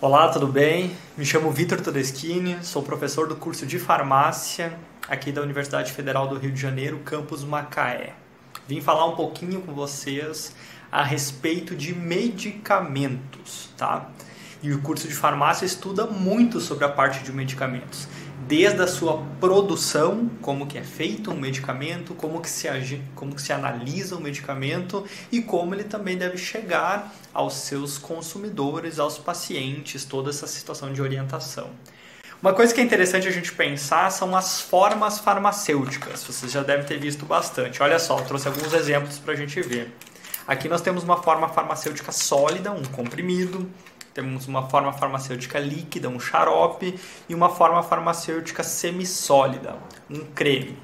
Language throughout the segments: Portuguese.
Olá, tudo bem? Me chamo Vitor Todeschini, sou professor do curso de farmácia aqui da Universidade Federal do Rio de Janeiro, campus Macaé. Vim falar um pouquinho com vocês a respeito de medicamentos, tá? E o curso de farmácia estuda muito sobre a parte de medicamentos, desde a sua produção, como que é feito um medicamento, como que se analisa o medicamento e como ele também deve chegar aos seus consumidores, aos pacientes, toda essa situação de orientação. Uma coisa que é interessante a gente pensar são as formas farmacêuticas. Vocês já devem ter visto bastante. Olha só, eu trouxe alguns exemplos para a gente ver. Aqui nós temos uma forma farmacêutica sólida, um comprimido. Temos uma forma farmacêutica líquida, um xarope, e uma forma farmacêutica semissólida, um creme.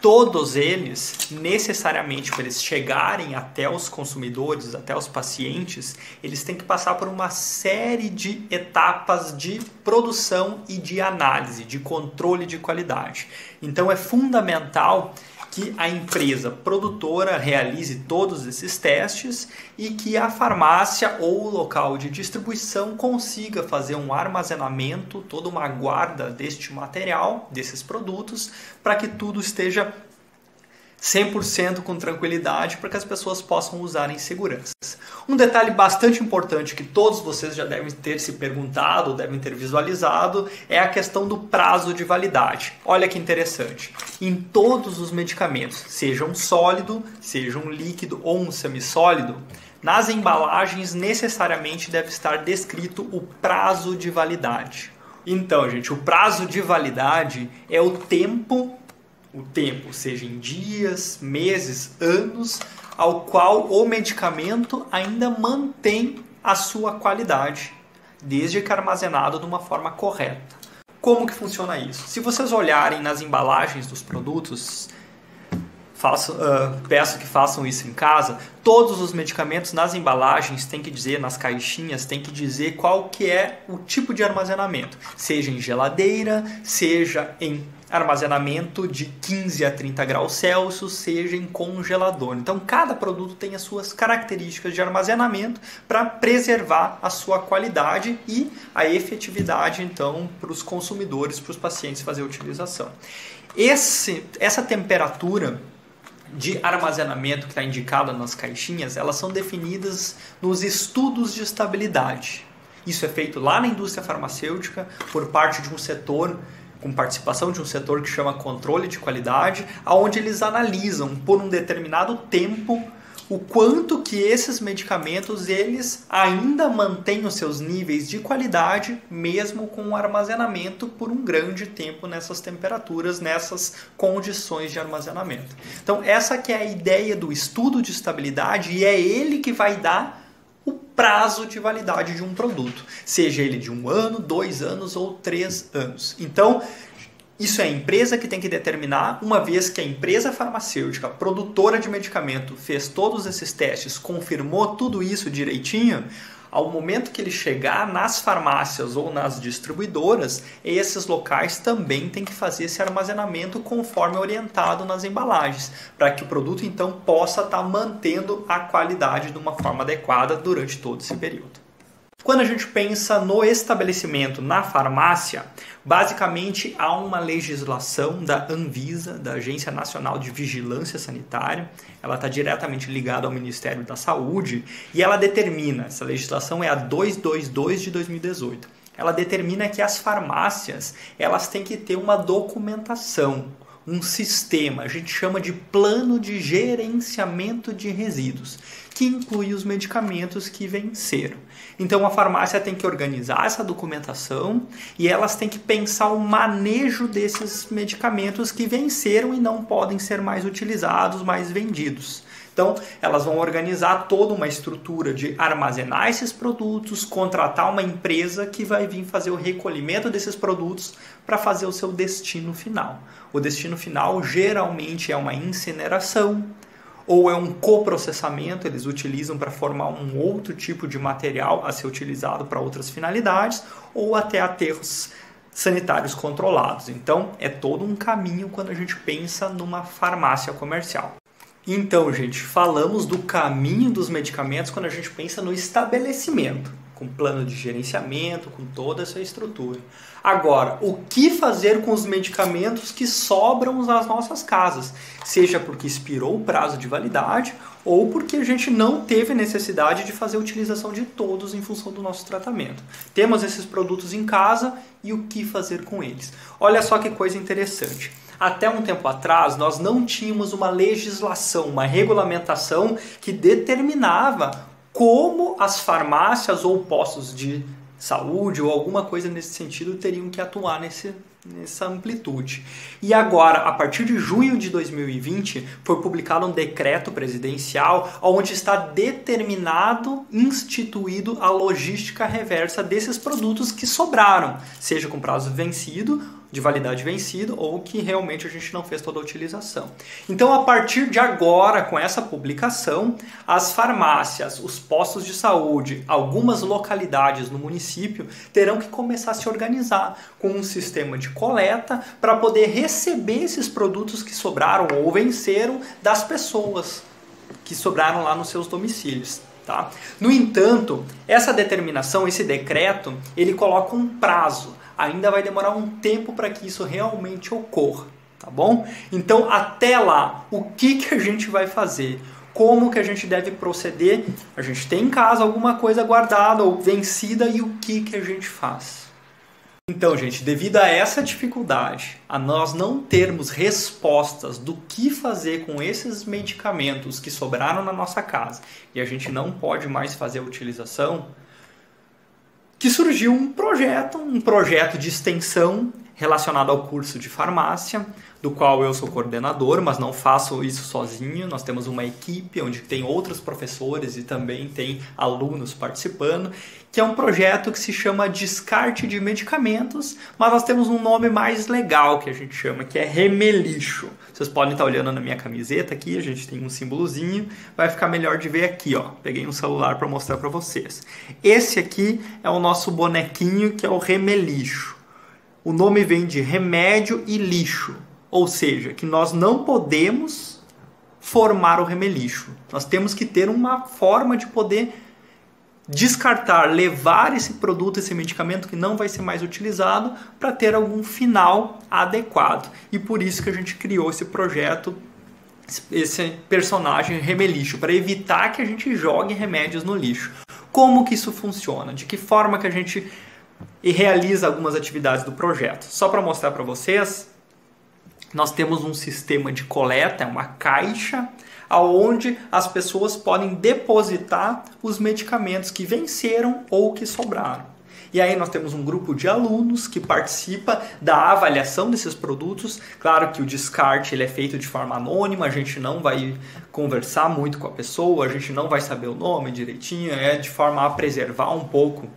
Todos eles, necessariamente, para eles chegarem até os consumidores, até os pacientes, eles têm que passar por uma série de etapas de produção e de análise, de controle de qualidade. Então é fundamental que a empresa produtora realize todos esses testes e que a farmácia ou o local de distribuição consiga fazer um armazenamento, toda uma guarda deste material, desses produtos, para que tudo esteja 100% com tranquilidade para que as pessoas possam usar em segurança. Um detalhe bastante importante que todos vocês já devem ter se perguntado, devem ter visualizado, é a questão do prazo de validade. Olha que interessante. Em todos os medicamentos, seja um sólido, seja um líquido ou um semissólido, nas embalagens necessariamente deve estar descrito o prazo de validade. Então, gente, o prazo de validade é o tempo, seja em dias, meses, anos, ao qual o medicamento ainda mantém a sua qualidade, desde que armazenado de uma forma correta. Como que funciona isso? Se vocês olharem nas embalagens dos produtos, peço que façam isso em casa, todos os medicamentos nas embalagens tem que dizer, nas caixinhas, tem que dizer qual que é o tipo de armazenamento, seja em geladeira, seja em armazenamento de 15 a 30 graus Celsius, seja em congelador. Então, cada produto tem as suas características de armazenamento para preservar a sua qualidade e a efetividade, então, para os consumidores, para os pacientes fazer a utilização. Essa temperatura de armazenamento que está indicada nas caixinhas, elas são definidas nos estudos de estabilidade. Isso é feito lá na indústria farmacêutica por parte de um setor, com participação de um setor que chama controle de qualidade, onde eles analisam por um determinado tempo o quanto que esses medicamentos eles ainda mantêm os seus níveis de qualidade, mesmo com o armazenamento por um grande tempo nessas temperaturas, nessas condições de armazenamento. Então essa que é a ideia do estudo de estabilidade e é ele que vai dar o prazo de validade de um produto, seja ele de 1 ano, 2 anos ou 3 anos. Então, isso é a empresa que tem que determinar, uma vez que a empresa farmacêutica, produtora de medicamento, fez todos esses testes, confirmou tudo isso direitinho, ao momento que ele chegar nas farmácias ou nas distribuidoras, esses locais também têm que fazer esse armazenamento conforme orientado nas embalagens, para que o produto então possa estar mantendo a qualidade de uma forma adequada durante todo esse período. Quando a gente pensa no estabelecimento na farmácia, basicamente há uma legislação da Anvisa, da Agência Nacional de Vigilância Sanitária, ela está diretamente ligada ao Ministério da Saúde e ela determina, essa legislação é a 222 de 2018, ela determina que as farmácias elas têm que ter uma documentação, um sistema, a gente chama de plano de gerenciamento de resíduos, que inclui os medicamentos que venceram. Então a farmácia tem que organizar essa documentação e elas têm que pensar o manejo desses medicamentos que venceram e não podem ser mais utilizados, mais vendidos. Então, elas vão organizar toda uma estrutura de armazenar esses produtos, contratar uma empresa que vai vir fazer o recolhimento desses produtos para fazer o seu destino final. O destino final geralmente é uma incineração ou é um coprocessamento, eles utilizam para formar um outro tipo de material a ser utilizado para outras finalidades ou até aterros sanitários controlados. Então, é todo um caminho quando a gente pensa numa farmácia comercial. Então, gente, falamos do caminho dos medicamentos quando a gente pensa no estabelecimento. com plano de gerenciamento, com toda essa estrutura. Agora, o que fazer com os medicamentos que sobram nas nossas casas? Seja porque expirou o prazo de validade ou porque a gente não teve necessidade de fazer a utilização de todos em função do nosso tratamento. Temos esses produtos em casa e o que fazer com eles? Olha só que coisa interessante. Até um tempo atrás, nós não tínhamos uma legislação, uma regulamentação que determinava como as farmácias ou postos de saúde ou alguma coisa nesse sentido teriam que atuar nessa amplitude. E agora, a partir de junho de 2020, foi publicado um decreto presidencial onde está determinado, instituído a logística reversa desses produtos que sobraram, seja com prazo vencido, de validade vencido, ou que realmente a gente não fez toda a utilização. Então, a partir de agora, com essa publicação, as farmácias, os postos de saúde, algumas localidades no município terão que começar a se organizar com um sistema de coleta para poder receber esses produtos que sobraram ou venceram das pessoas que sobraram lá nos seus domicílios. Tá? No entanto, essa determinação, esse decreto, ele coloca um prazo. Ainda vai demorar um tempo para que isso realmente ocorra, tá bom? Então, até lá, o que a gente vai fazer? Como que a gente deve proceder? A gente tem em casa alguma coisa guardada ou vencida e o que a gente faz? Então, gente, devido a essa dificuldade, a nós não termos respostas do que fazer com esses medicamentos que sobraram na nossa casa e a gente não pode mais fazer a utilização, que surgiu um projeto de extensão relacionado ao curso de farmácia, do qual eu sou coordenador, mas não faço isso sozinho. Nós temos uma equipe onde tem outros professores e também tem alunos participando, que é um projeto que se chama Descarte de Medicamentos, mas nós temos um nome mais legal que a gente chama, que é Remelixo. Vocês podem estar olhando na minha camiseta aqui, a gente tem um símbolozinho, vai ficar melhor de ver aqui, ó. Peguei um celular para mostrar para vocês. Esse aqui é o nosso bonequinho, que é o Remelixo. O nome vem de remédio e lixo, ou seja, que nós não podemos formar o remelixo. Nós temos que ter uma forma de poder descartar, levar esse produto, esse medicamento que não vai ser mais utilizado para ter algum final adequado. E por isso que a gente criou esse projeto, esse personagem remelixo, para evitar que a gente jogue remédios no lixo. Como que isso funciona? De que forma que a gente realiza algumas atividades do projeto? Só para mostrar para vocês, nós temos um sistema de coleta, uma caixa, onde as pessoas podem depositar os medicamentos que venceram ou que sobraram. E aí nós temos um grupo de alunos que participa da avaliação desses produtos. Claro que o descarte ele é feito de forma anônima, a gente não vai conversar muito com a pessoa, a gente não vai saber o nome direitinho, é de forma a preservar um pouco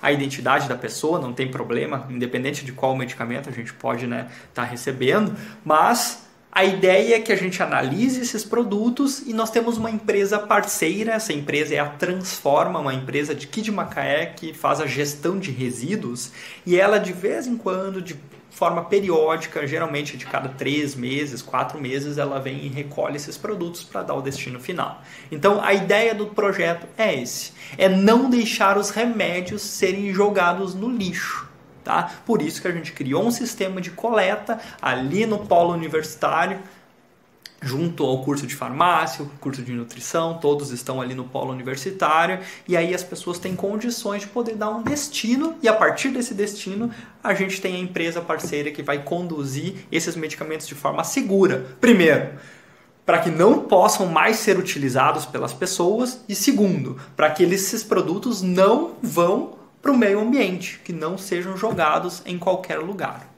a identidade da pessoa, não tem problema, independente de qual medicamento a gente pode tá recebendo, mas a ideia é que a gente analise esses produtos e nós temos uma empresa parceira, essa empresa é a Transforma, uma empresa aqui de Macaé que faz a gestão de resíduos e ela de vez em quando, de forma periódica, geralmente de cada 3 meses, 4 meses, ela vem e recolhe esses produtos para dar o destino final. Então a ideia do projeto é é não deixar os remédios serem jogados no lixo. Tá? Por isso que a gente criou um sistema de coleta ali no polo universitário, junto ao curso de farmácia, o curso de nutrição, todos estão ali no polo universitário, e aí as pessoas têm condições de poder dar um destino, e a partir desse destino a gente tem a empresa parceira que vai conduzir esses medicamentos de forma segura. Primeiro, para que não possam mais ser utilizados pelas pessoas, e segundo, para que esses produtos não vão para o meio ambiente, que não sejam jogados em qualquer lugar.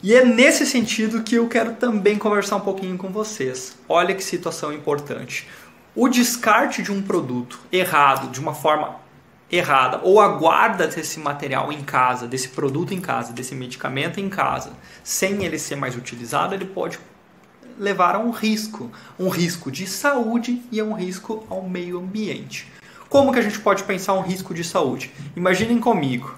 E é nesse sentido que eu quero também conversar um pouquinho com vocês. Olha que situação importante. O descarte de um produto errado, de uma forma errada, ou a guarda desse material em casa, desse produto em casa, desse medicamento em casa, sem ele ser mais utilizado, ele pode levar a um risco de saúde e a um risco ao meio ambiente. Como que a gente pode pensar um risco de saúde? Imaginem comigo,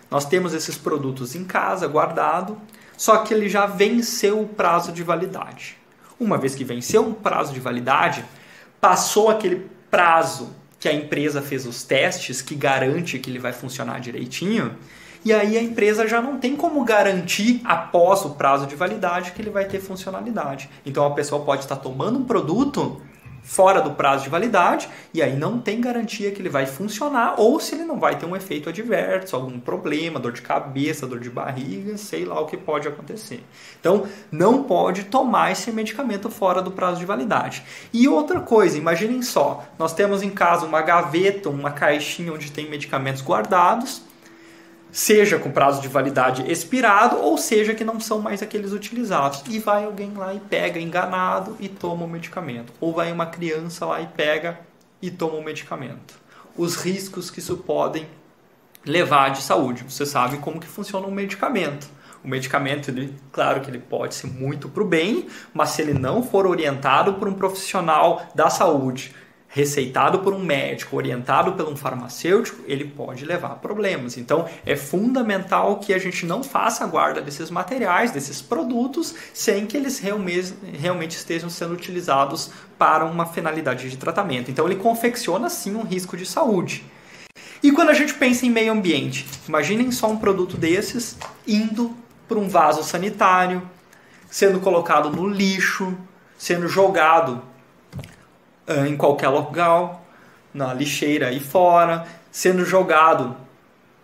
nós temos esses produtos em casa, guardado, só que ele já venceu o prazo de validade. Uma vez que venceu o prazo de validade, passou aquele prazo que a empresa fez os testes, que garante que ele vai funcionar direitinho, e aí a empresa já não tem como garantir após o prazo de validade que ele vai ter funcionalidade. Então a pessoa pode estar tomando um produto fora do prazo de validade e aí não tem garantia que ele vai funcionar ou se ele não vai ter um efeito adverso, algum problema, dor de cabeça, dor de barriga, sei lá o que pode acontecer. Então não pode tomar esse medicamento fora do prazo de validade. E outra coisa, imaginem só, nós temos em casa uma gaveta, uma caixinha onde tem medicamentos guardados, seja com prazo de validade expirado, ou seja que não são mais aqueles utilizados. E vai alguém lá e pega enganado e toma o medicamento. Ou vai uma criança lá e pega e toma o medicamento. Os riscos que isso podem levar de saúde. Você sabe como que funciona um medicamento. O medicamento, claro que ele pode ser muito para o bem, mas se ele não for orientado por um profissional da saúde, receitado por um médico, orientado por um farmacêutico, ele pode levar a problemas. Então, é fundamental que a gente não faça a guarda desses materiais, desses produtos, sem que eles realmente estejam sendo utilizados para uma finalidade de tratamento. Então, ele confecciona, sim, um risco de saúde. E quando a gente pensa em meio ambiente, imaginem só um produto desses indo para um vaso sanitário, sendo colocado no lixo, sendo jogado em qualquer local, na lixeira aí fora, sendo jogado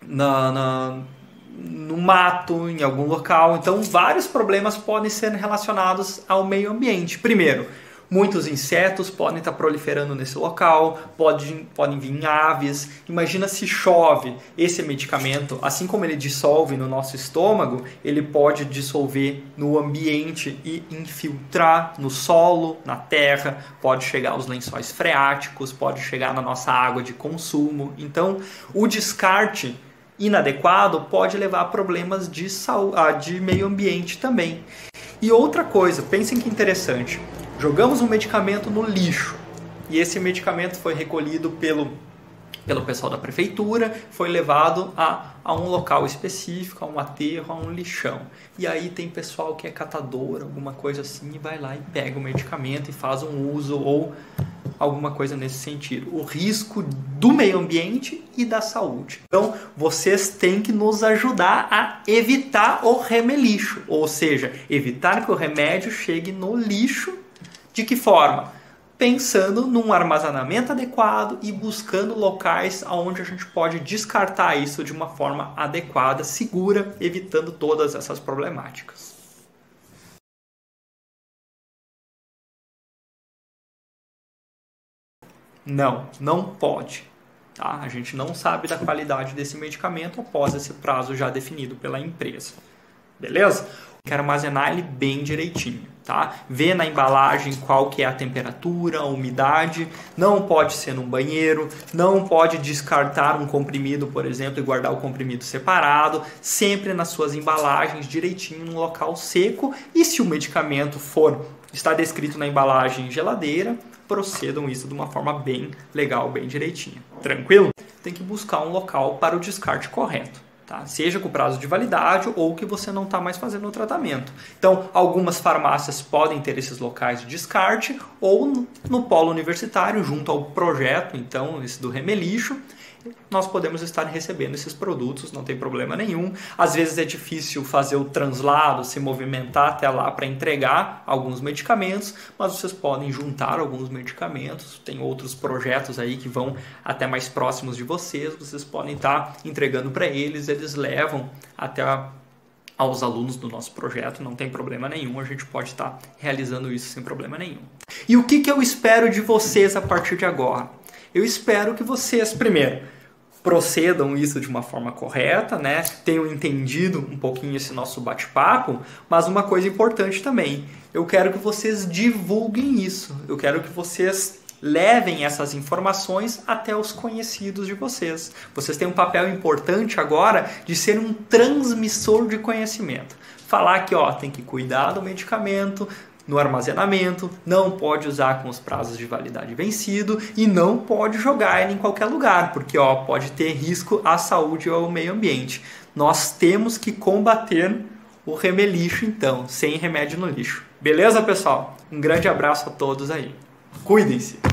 no mato, em algum local. Então, vários problemas podem ser relacionados ao meio ambiente. Primeiro, muitos insetos podem estar proliferando nesse local, podem vir aves. Imagina se chove esse medicamento, assim como ele dissolve no nosso estômago, ele pode dissolver no ambiente e infiltrar no solo, na terra, pode chegar aos lençóis freáticos, pode chegar na nossa água de consumo. Então, o descarte inadequado pode levar a problemas de meio ambiente também. E outra coisa, pensem que interessante. Jogamos um medicamento no lixo e esse medicamento foi recolhido pelo pessoal da prefeitura, foi levado a um local específico, a um aterro, a um lixão. E aí tem pessoal que é catador, alguma coisa assim, e vai lá e pega o medicamento e faz um uso ou alguma coisa nesse sentido. O risco do meio ambiente e da saúde. Então, vocês têm que nos ajudar a evitar o remelixo, ou seja, evitar que o remédio chegue no lixo. De que forma? Pensando num armazenamento adequado e buscando locais onde a gente pode descartar isso de uma forma adequada, segura, evitando todas essas problemáticas. Não pode. Tá? A gente não sabe da qualidade desse medicamento após esse prazo já definido pela empresa. Beleza? Tem que armazenar ele bem direitinho. Tá? Vê na embalagem qual que é a temperatura, a umidade, não pode ser num banheiro, não pode descartar um comprimido, por exemplo, e guardar o comprimido separado, sempre nas suas embalagens direitinho, num local seco, e se o medicamento está descrito na embalagem geladeira, procedam isso de uma forma bem legal, bem direitinho. Tranquilo? Tem que buscar um local para o descarte correto. Tá? Seja com prazo de validade ou que você não está mais fazendo o tratamento. Então, algumas farmácias podem ter esses locais de descarte ou no polo universitário, junto ao projeto, então, esse do Remelixo, nós podemos estar recebendo esses produtos, não tem problema nenhum. Às vezes é difícil fazer o translado, se movimentar até lá para entregar alguns medicamentos, mas vocês podem juntar alguns medicamentos. Tem outros projetos aí que vão até mais próximos de vocês podem estar entregando para eles, eles levam até aos alunos do nosso projeto, não tem problema nenhum, a gente pode estar realizando isso sem problema nenhum. E o que eu espero de vocês a partir de agora? Eu espero que vocês, primeiro, procedam isso de uma forma correta, né? Tenham entendido um pouquinho esse nosso bate-papo, mas uma coisa importante também, eu quero que vocês divulguem isso, eu quero que vocês levem essas informações até os conhecidos de vocês. Vocês têm um papel importante agora de ser um transmissor de conhecimento. Falar que tem que cuidar do medicamento, no armazenamento, não pode usar com os prazos de validade vencido e não pode jogar ele em qualquer lugar, porque pode ter risco à saúde ou ao meio ambiente. Nós temos que combater o remelixo, então, sem remédio no lixo. Beleza, pessoal? Um grande abraço a todos aí. Cuidem-se!